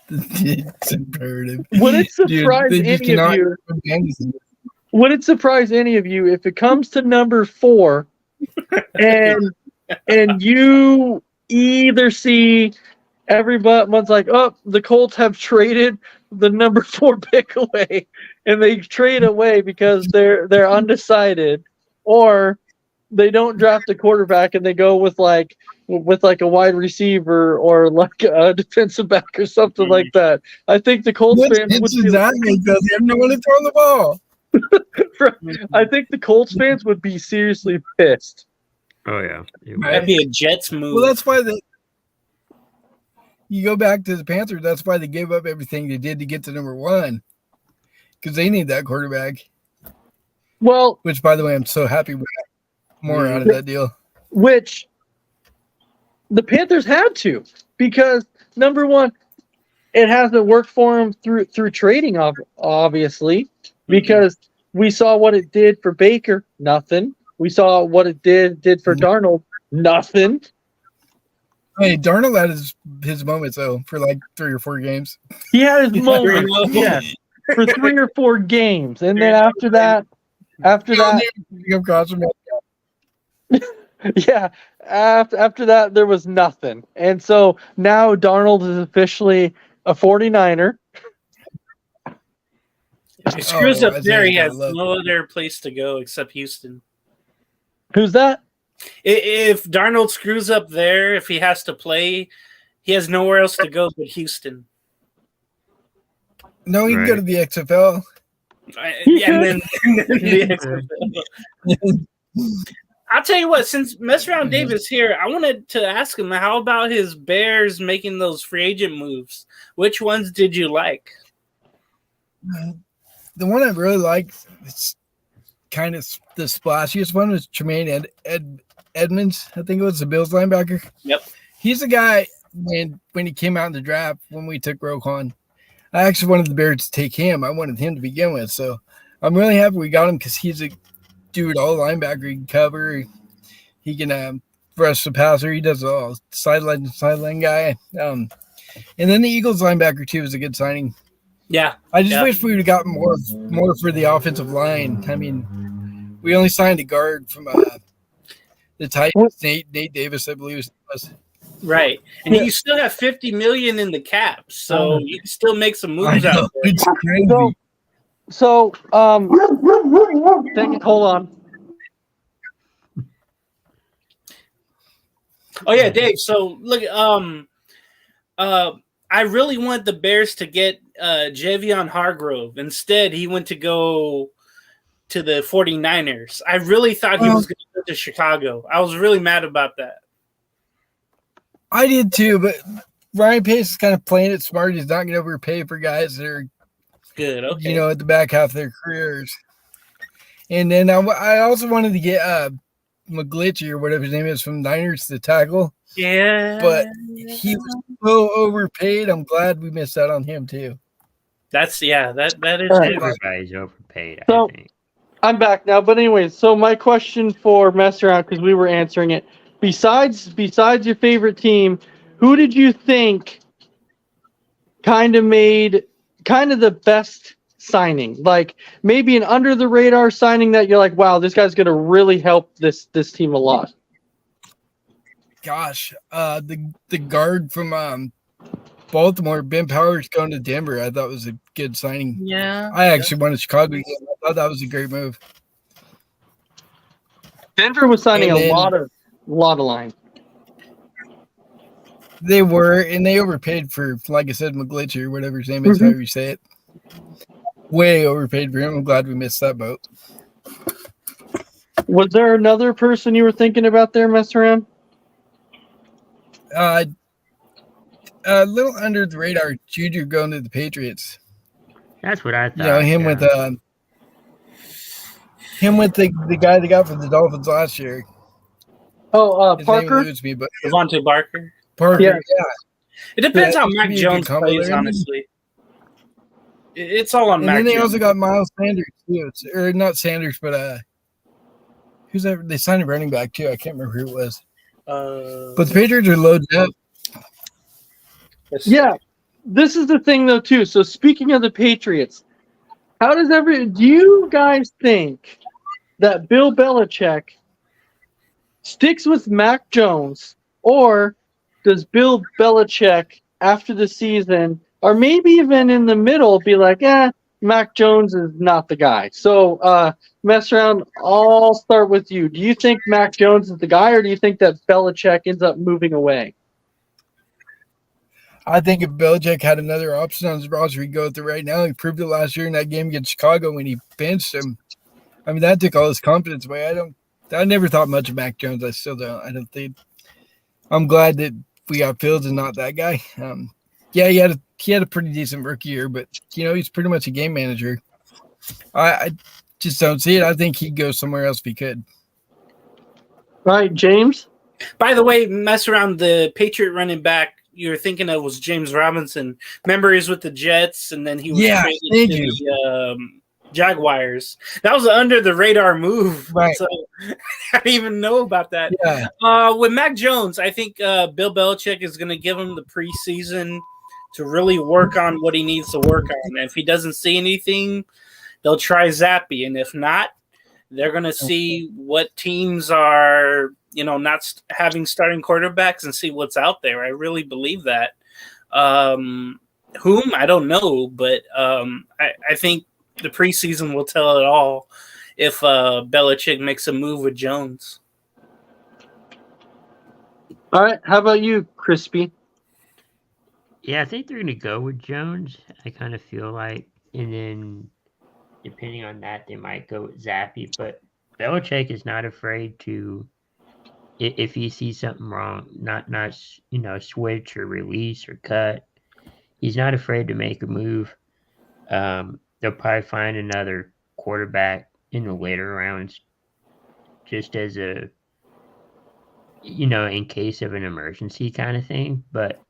It's imperative. Would it surprise any of you? Would it surprise any of you if it comes to number 4 and you either see everyone's like, oh, the Colts have traded the number 4 pick away, and they trade away because they're undecided, or they don't draft a quarterback and they go with like a wide receiver or like a defensive back or something like that. I think the Colts fans would be that because they have no one to throw the ball. I think the Colts fans would be seriously pissed. Oh yeah, that'd be a Jets move. Well, that's why you go back to the Panthers. That's why they gave up everything they did to get to number 1, because they need that quarterback. Well, which, by the way, I'm so happy we got more out of that deal. Which the Panthers had to, because number 1, it hasn't worked for them through trading, obviously, because we saw what it did for Baker, nothing. We saw what it did for Darnold, nothing. Hey, Darnold had his moments though for like 3 or 4 games. He had his moments, yeah, for 3 or 4 games, and then after that, yeah, after that there was nothing, and so now Darnold is officially a 49er. If he screws up there, he has no other place to go except Houston. Who's that? If Darnold screws up there, if he has to play, he has nowhere else to go but Houston. No, he can go to the XFL. And then the XFL. I'll tell you what, since Mess Around Dave is here, I wanted to ask him, how about his Bears making those free agent moves? Which ones did you like? The one I really liked, it's kind of the splashiest one, was Tremaine Edmonds. I think it was the Bills linebacker. Yep. He's the guy when he came out in the draft when we took Roquan. I actually wanted the Bears to take him. I wanted him to begin with. So I'm really happy we got him because he's a dude, all linebacker. He can cover. He can rush the passer. He does all sideline to sideline guy. And then the Eagles linebacker too is a good signing. Yeah. I just Yeah. wish we would have gotten more for the offensive line. I mean, we only signed a guard from the Titans, Nate Davis, I believe it was. Right. And Yeah. you still have $50 million in the cap, so you can still make some I moves know, out there. it's crazy. So, dang it, hold on. Oh yeah, Dave. So look, I really want the Bears to get Javion Hargrove. Instead, he went to go to the 49ers. I really thought he was going to go to Chicago. I was really mad about that. I did too, but Ryan Pace is kind of playing it smart. He's not going to overpay for guys that are, Good. Okay. you know, at the back half of their careers. And then I also wanted to get McGlitchy or whatever his name is from Niners to tackle. Yeah. But he was so overpaid. I'm glad we missed out on him too. That is All right. true. Everybody's overpaid, I So- think. I'm back now, but anyways, so my question for mess around, because we were answering it. Besides your favorite team, who did you think kind of made the best signing? Like maybe an under the radar signing that you're like, wow, this guy's gonna really help this team a lot. Gosh, the guard from Baltimore, Ben Powers going to Denver, I thought was a good signing. Yeah. I actually wanted Chicago. I thought that was a great move. Denver was signing And a then- lot of line. They were, and they overpaid for, like I said, McGlitchy or whatever his name is, however you say it. Way overpaid for him. I'm glad we missed that boat. Was there another person you were thinking about there, mess around? A little under the radar, Juju going to the Patriots. That's what I thought. You know, him with the guy they got from the Dolphins last year. Oh, His Parker. name eludes me, but Devontae Barker. Parker. Yeah. Yeah. It depends Yeah, how it could Mac be a good Jones combo plays, there. honestly. It's all on And Mac then they Jones. also got Miles Sanders too. Or not Sanders, but who's that? They signed a running back too. I can't remember who it was. But the Patriots are loaded up. Yeah, this is the thing though too. So speaking of the Patriots, do you guys think that Bill Belichick sticks with Mac Jones, or does Bill Belichick after the season, or maybe even in the middle, be like, Mac Jones is not the guy? So, mess around. I'll start with you. Do you think Mac Jones is the guy, or do you think that Belichick ends up moving away? I think if Belichick had another option on his roster, he'd go with it right now. He proved it last year in that game against Chicago when he benched him. I mean, that took all his confidence away. I never thought much of Mac Jones. I still don't. I don't think. I'm glad that we got Fields and not that guy. Yeah, he had a pretty decent rookie year, but you know he's pretty much a game manager. I just don't see it. I think he'd go somewhere else if he could. Right, James? By the way, mess around, the Patriot running back you were thinking of was James Robinson. Remember, he was with the Jets, and then he was traded thank to you. the Jaguars. That was an under the radar move. Right. So I didn't even know about that. Yeah. With Mac Jones, I think Bill Belichick is going to give him the preseason to really work on what he needs to work on. And if he doesn't see anything, they'll try Zappy. And if not, they're going to see what teams are, not having starting quarterbacks and see what's out there. I really believe that. Whom? I don't know. But I think the preseason will tell it all if Belichick makes a move with Jones. All right. How about you, Crispy? Yeah, I think they're going to go with Jones. I kind of feel like, and then depending on that, they might go with Zappy. But Belichick is not afraid to, if he sees something wrong, not switch or release or cut. He's not afraid to make a move. They'll probably find another quarterback in the later rounds, just as a, in case of an emergency kind of thing. But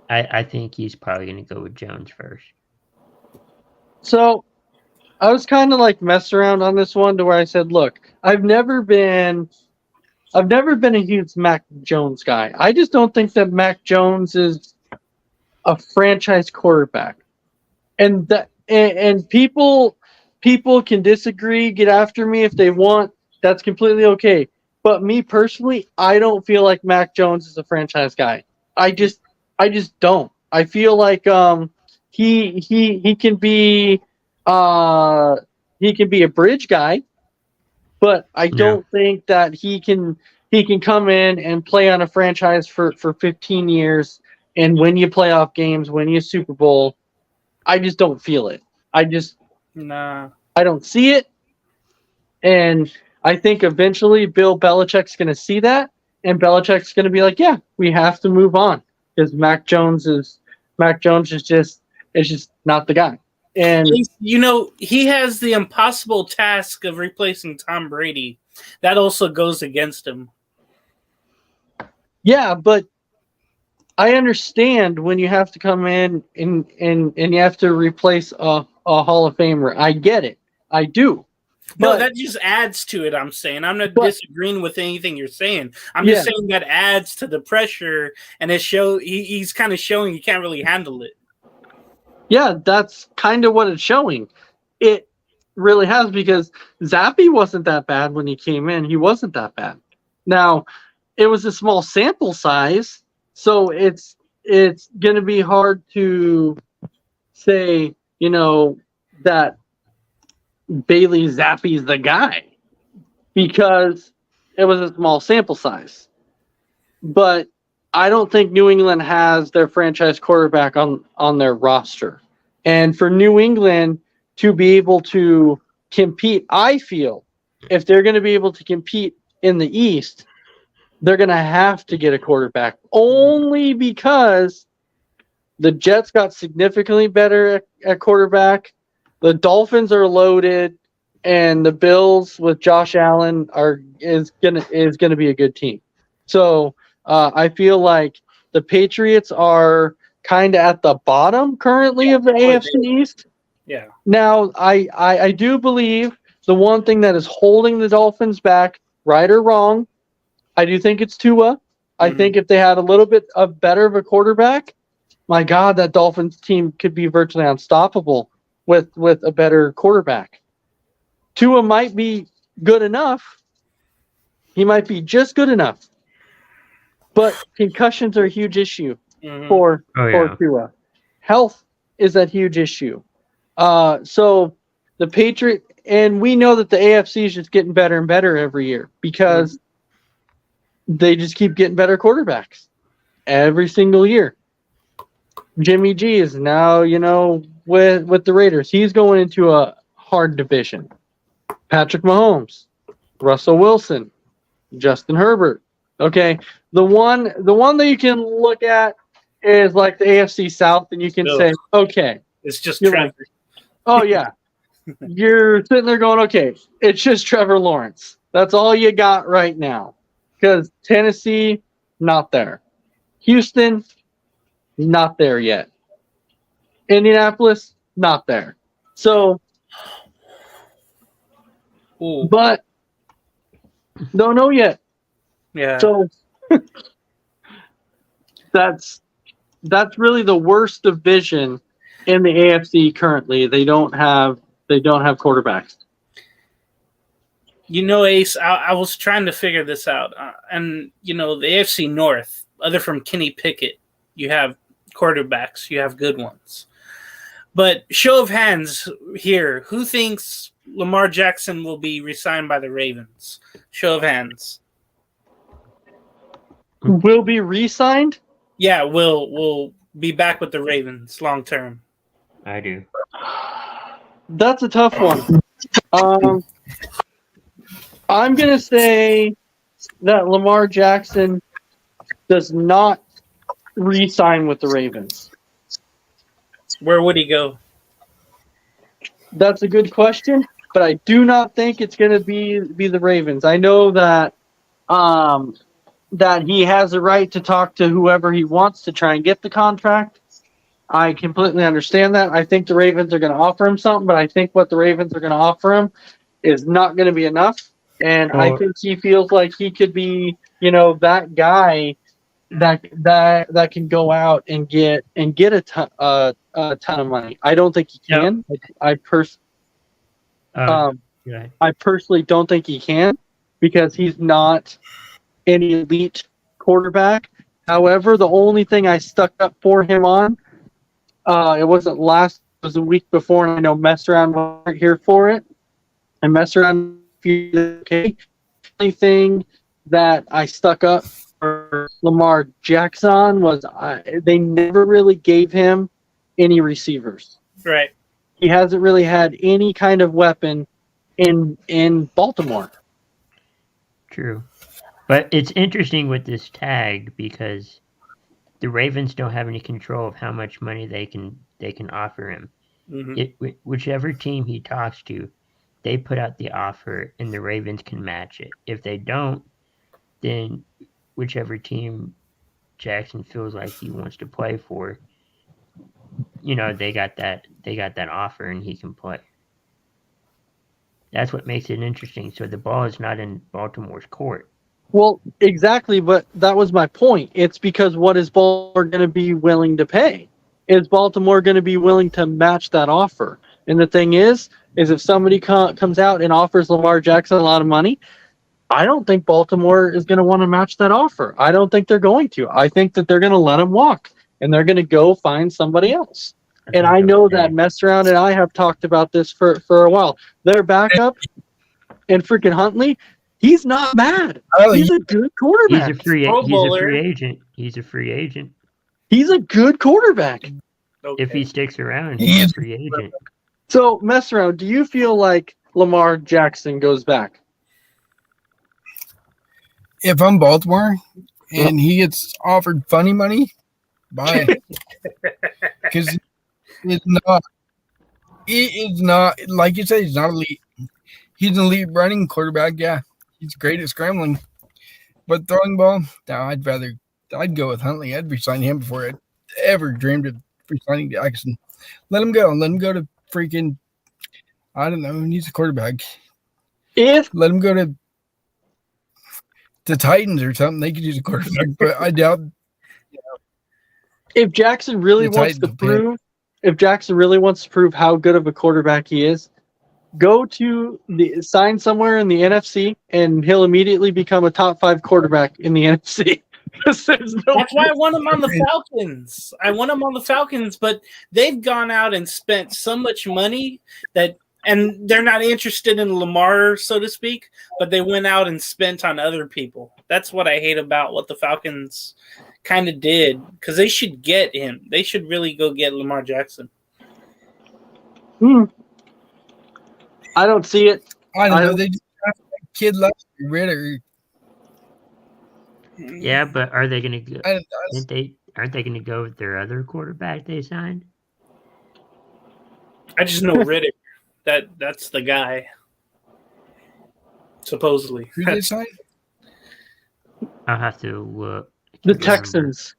I think he's probably going to go with Jones first. So I was kind of like mess around on this one to where I said, look, I've never been I've never been a huge Mac Jones guy. I just don't think that Mac Jones is a franchise quarterback. And people can disagree, get after me if they want. That's completely okay. But me personally, I don't feel like Mac Jones is a franchise guy. I just don't. I feel like he can be a bridge guy, but I don't think that he can come in and play on a franchise for 15 years and win you playoff games, win you a Super Bowl. I just don't feel it. I don't see it. And I think eventually Bill Belichick's going to see that, and Belichick's going to be like, yeah, we have to move on because Mac Jones is just not the guy. And he has the impossible task of replacing Tom Brady. That also goes against him. Yeah, but I understand when you have to come in and you have to replace a Hall of Famer. I get it. I do. No, that just adds to it, I'm saying. I'm not disagreeing with anything you're saying. I'm just saying that adds to the pressure, and he's kind of showing he can't really handle it. Yeah, that's kind of what it's showing. It really has, because Zappy wasn't that bad when he came in. He wasn't that bad. Now, it was a small sample size, so it's going to be hard to say, that Bailey Zappi's the guy because it was a small sample size. But I don't think New England has their franchise quarterback on their roster. And for New England to be able to compete, I feel, if they're going to be able to compete in the East, they're going to have to get a quarterback. Only because the Jets got significantly better at quarterback. The Dolphins are loaded, and the Bills with Josh Allen is gonna be a good team. So I feel like the Patriots are kind of at the bottom currently of the AFC East. Yeah. Now I do believe the one thing that is holding the Dolphins back, right or wrong, I do think it's Tua. I think if they had a little bit of better of a quarterback, my God, that Dolphins team could be virtually unstoppable with a better quarterback. Tua might be good enough. He might be just good enough. But concussions are a huge issue for Tua. Health is a huge issue. So the Patriot, and we know that the AFC is just getting better and better every year because they just keep getting better quarterbacks every single year. Jimmy G is now, with the Raiders. He's going into a hard division. Patrick Mahomes, Russell Wilson, Justin Herbert. Okay, the one that you can look at is like the AFC South, and you can say, okay, it's just Trevor. Like, oh yeah, you're sitting there going, okay, it's just Trevor Lawrence. That's all you got right now, because Tennessee, not there. Houston, not there yet. Indianapolis, not there. So, but don't know yet. Yeah. So that's really the worst division in the AFC currently. They don't have quarterbacks. Ace, I was trying to figure this out, and the AFC North, other from Kenny Pickett, you have quarterbacks, you have good ones. But show of hands here, who thinks Lamar Jackson will be re-signed by the Ravens? Show of hands. Will be re-signed? Yeah, will be back with the Ravens long term. I do. That's a tough one. I'm going to say that Lamar Jackson does not re-sign with the Ravens. Where would he go? That's a good question, but I do not think it's going to be the Ravens. I know that that he has a right to talk to whoever he wants to try and get the contract. I completely understand that. I think the Ravens are going to offer him something, but I think what the Ravens are going to offer him is not going to be enough. And I Well- think he feels like he could be, that guy that can go out and get a ton of money. I don't think he Yeah. can. Um, Yeah. I personally don't think he can because he's not an elite quarterback. However, the only thing I stuck up for him on, it wasn't last, it was the week before, and I know Mess Around wasn't here for it. And Mess Around, okay. The only thing that I stuck up for Lamar Jackson was they never really gave him any receivers. Right. He hasn't really had any kind of weapon in Baltimore. True. But it's interesting with this tag because the Ravens don't have any control of how much money they can offer him. Mm-hmm. Whichever team he talks to, they put out the offer and the Ravens can match it. If they don't, then whichever team Jackson feels like he wants to play for, they got that offer and he can play. That's what makes it interesting. So the ball is not in Baltimore's court. Well, exactly, but that was my point. It's because what is Baltimore going to be willing to pay? Is Baltimore going to be willing to match that offer? And the thing is if somebody comes out and offers Lamar Jackson a lot of money, I don't think Baltimore is going to want to match that offer. I don't think they're going to. I think that they're going to let him walk, and they're going to go find somebody else. And I know that Mess Around and I have talked about this for a while. Their backup and freaking Huntley, he's not bad. He's a good quarterback. He's a free agent. He's a free agent. He's a good quarterback. Okay. If he sticks around, he's a free agent. So, Mess Around, do you feel like Lamar Jackson goes back? If I'm Baltimore and he gets offered funny money, bye. Because it's not, like you said, he's not elite. He's an elite running quarterback, yeah. He's great at scrambling. But throwing ball, no, I'd go with Huntley. I'd resign him before I'd ever dreamed of resigning Jackson. Let him go. Let him go to freaking, I don't know, who needs a quarterback? Let him go to the Titans or something. They could use a quarterback, but I doubt. If Jackson really wants to prove how good of a quarterback he is, sign somewhere in the NFC, and he'll immediately become a top 5 quarterback in the NFC. That's why I want him on the Falcons. I want him on the Falcons, but they've gone out and spent so much money and they're not interested in Lamar, so to speak, but they went out and spent on other people. That's what I hate about what the Falcons kind of did, because they should get him. They should really go get Lamar Jackson. I don't see it. I don't know. They just have a kid left, Ritter. Yeah, but are they going to go? Aren't they going to go with their other quarterback they signed? I just know Riddick. That's the guy. Supposedly. Who did they sign? I'll have to look. The Texans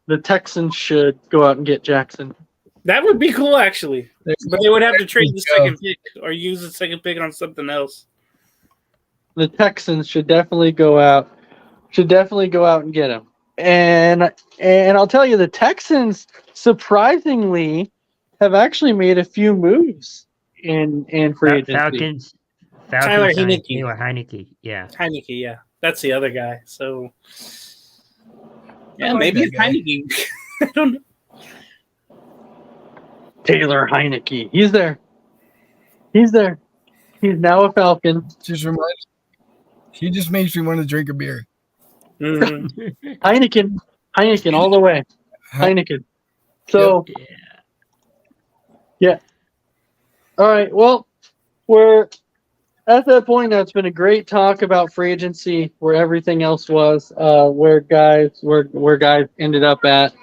should go out and get Jackson. That would be cool, actually. But they would have to trade the second pick or use the second pick on something else. The Texans should definitely go out and get him. And I'll tell you, the Texans surprisingly have actually made a few moves in free agency. Falcons Tyler Heineke. Taylor Heineke, yeah. Heineke, yeah. That's the other guy. So, yeah, maybe it's Heineke. I don't know. Taylor Heineke. He's there. He's now a Falcon. He just makes me want to drink a beer. Mm-hmm. Heineken all the way. Heineken. So, yeah. All right. Well, we're at that point now. It's been a great talk about free agency, where everything else was, where guys ended up at.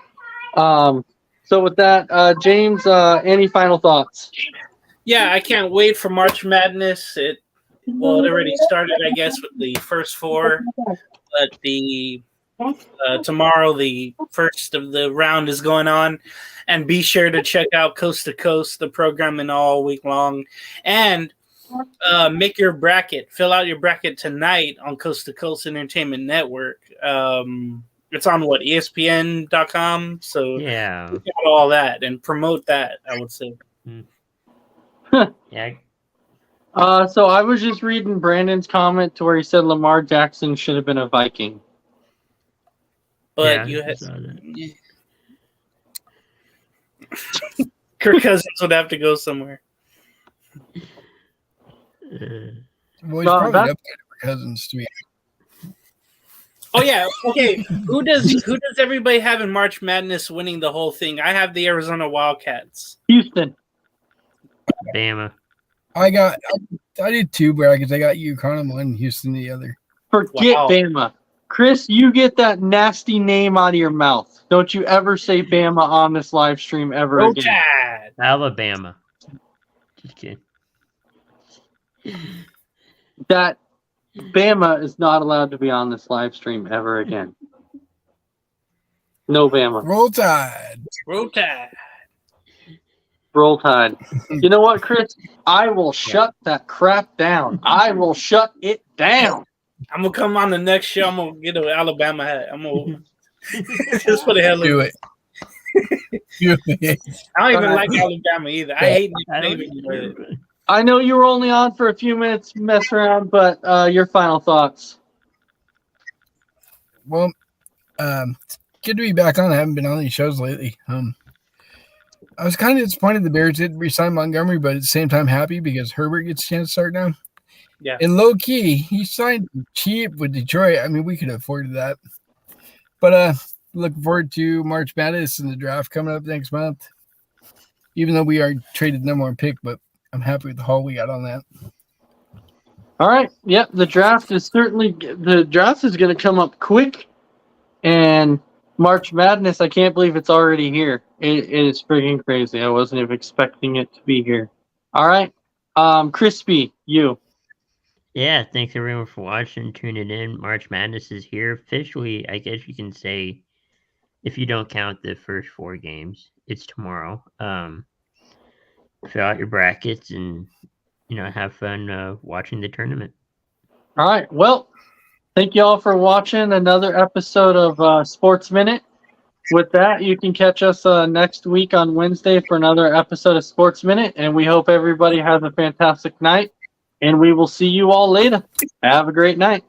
So with that, James, any final thoughts? Yeah, I can't wait for March Madness. It already started, I guess, with the first 4, but tomorrow the first of the round is going on, and be sure to check out Coast to Coast, the programming all week long. And make your bracket. Fill out your bracket tonight on Coast to Coast Entertainment Network. It's on ESPN.com. So Yeah. look at all that and promote that, I would say. Yeah. So I was just reading Brandon's comment to where he said Lamar Jackson should have been a Viking. But Yeah, you I had saw that. Kirk Cousins would have to go somewhere. Well, he's Well, probably that- up there for Cousins to be. Oh yeah, okay. Who does everybody have in March Madness winning the whole thing? I have the Arizona Wildcats. Houston. Bama. I did 2 brackets. I got UConn in one, Houston the other. Forget Wow. Bama. Chris, you get that nasty name out of your mouth. Don't you ever say Bama on this live stream ever Go again. Tide. Alabama. Just kidding. That Bama is not allowed to be on this live stream ever again. No Bama. Roll Tide. Go Tide. Roll Tide. You know what, Chris? I will shut that crap down. I will shut it down. I'm gonna come on the next show. I'm gonna get an Alabama hat. I'm gonna just for the hell of Do it. it. Do it. I don't even Alright. like Alabama either. I hate I Nick don't Saban. either. I know you were only on for a few minutes, mess around, but your final thoughts. Well, it's good to be back on. I haven't been on these shows lately. I was kind of disappointed the Bears didn't re-sign Montgomery, but at the same time happy because Herbert gets a chance to start now. Yeah. And low key, he signed cheap with Detroit. I mean, we could have afforded that. But looking forward to March Madness and the draft coming up next month. Even though we are traded number 1 pick, but I'm happy with the haul we got on that. All right. Yep. The draft is going to come up quick, and March Madness. I can't believe it's already here. It is freaking crazy. I wasn't even expecting it to be here. All right. Crispy, you. Yeah, thanks everyone for watching, tuning in. March Madness is here officially. I guess you can say, if you don't count the first 4 games, it's tomorrow. Fill out your brackets and have fun watching the tournament. All right. Well, thank you all for watching another episode of Sports Minute. With that, you can catch us next week on Wednesday for another episode of Sports Minute, and we hope everybody has a fantastic night, and we will see you all later. Have a great night.